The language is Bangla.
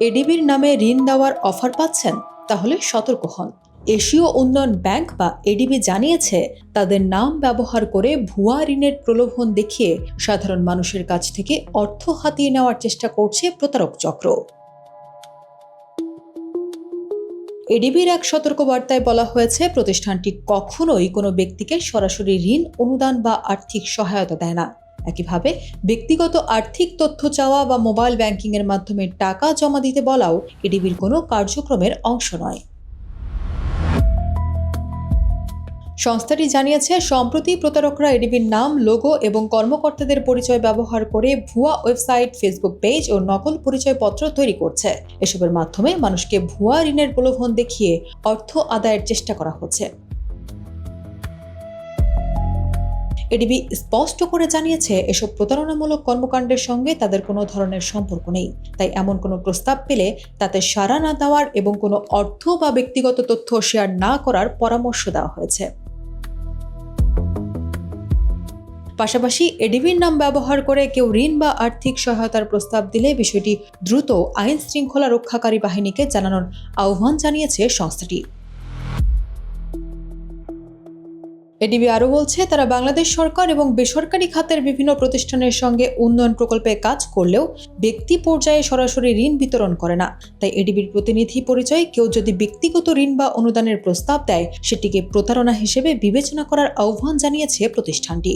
এডিবির নামে ঋণ দেওয়ার অফার পাচ্ছেন? তাহলে সতর্ক হন। এশীয় উন্নয়ন ব্যাংক বা এডিবি জানিয়েছে, তাদের নাম ব্যবহার করে ভুয়া ঋণের প্রলোভন দেখিয়ে সাধারণ মানুষের কাছ থেকে অর্থ হাতিয়ে নেওয়ার চেষ্টা করছে প্রতারক চক্র। এডিবির এক সতর্কবার্তায় বলা হয়েছে, প্রতিষ্ঠানটি কখনোই কোনো ব্যক্তিকে সরাসরি ঋণ, অনুদান বা আর্থিক সহায়তা দেয় না। একইভাবে ব্যক্তিগত আর্থিক তথ্য চাওয়া বা মোবাইল ব্যাংকিংয়ের মাধ্যমে টাকা জমা দিতে বলাও এডিবির কোনো কার্যক্রমের অংশ নয়। সংস্থাটি জানিয়েছে, সম্প্রতি প্রতারকরা এডিবির নাম, লোগো এবং কর্মকর্তাদের পরিচয় ব্যবহার করে ভুয়া ওয়েবসাইট, ফেসবুক পেজ ও নকল পরিচয়পত্র তৈরি করছে। এসবের মাধ্যমে মানুষকে ভুয়া ঋণের প্রলোভন দেখিয়ে অর্থ আদায়ের চেষ্টা করা হচ্ছে। এডিবি স্পষ্ট করে জানিয়েছে, এসব প্রতারণামূলক কর্মকাণ্ডের সঙ্গে তাদের কোনো ধরনের সম্পর্ক নেই। তাই এমন কোনো প্রস্তাব পেলে তাতে সাড়া না দেওয়ার এবং কোনো অর্থ বা ব্যক্তিগত তথ্য শেয়ার না করার পরামর্শ দেওয়া হয়েছে। পাশাপাশি এডিবির নাম ব্যবহার করে কেউ ঋণ বা আর্থিক সহায়তার প্রস্তাব দিলে বিষয়টি দ্রুত আইন শৃঙ্খলা রক্ষাকারী বাহিনীকে জানানোর আহ্বান জানিয়েছে সংস্থাটি। এডিবি আরও বলছে, তারা বাংলাদেশ সরকার এবং বেসরকারি খাতের বিভিন্ন প্রতিষ্ঠানের সঙ্গে উন্নয়ন প্রকল্পে কাজ করলেও ব্যক্তি পর্যায়ে সরাসরি ঋণ বিতরণ করে না। তাই এডিবির প্রতিনিধি পরিচয় কেউ যদি ব্যক্তিগত ঋণ বা অনুদানের প্রস্তাব দেয়, সেটিকে প্রতারণা হিসেবে বিবেচনা করার আহ্বান জানিয়েছে প্রতিষ্ঠানটি।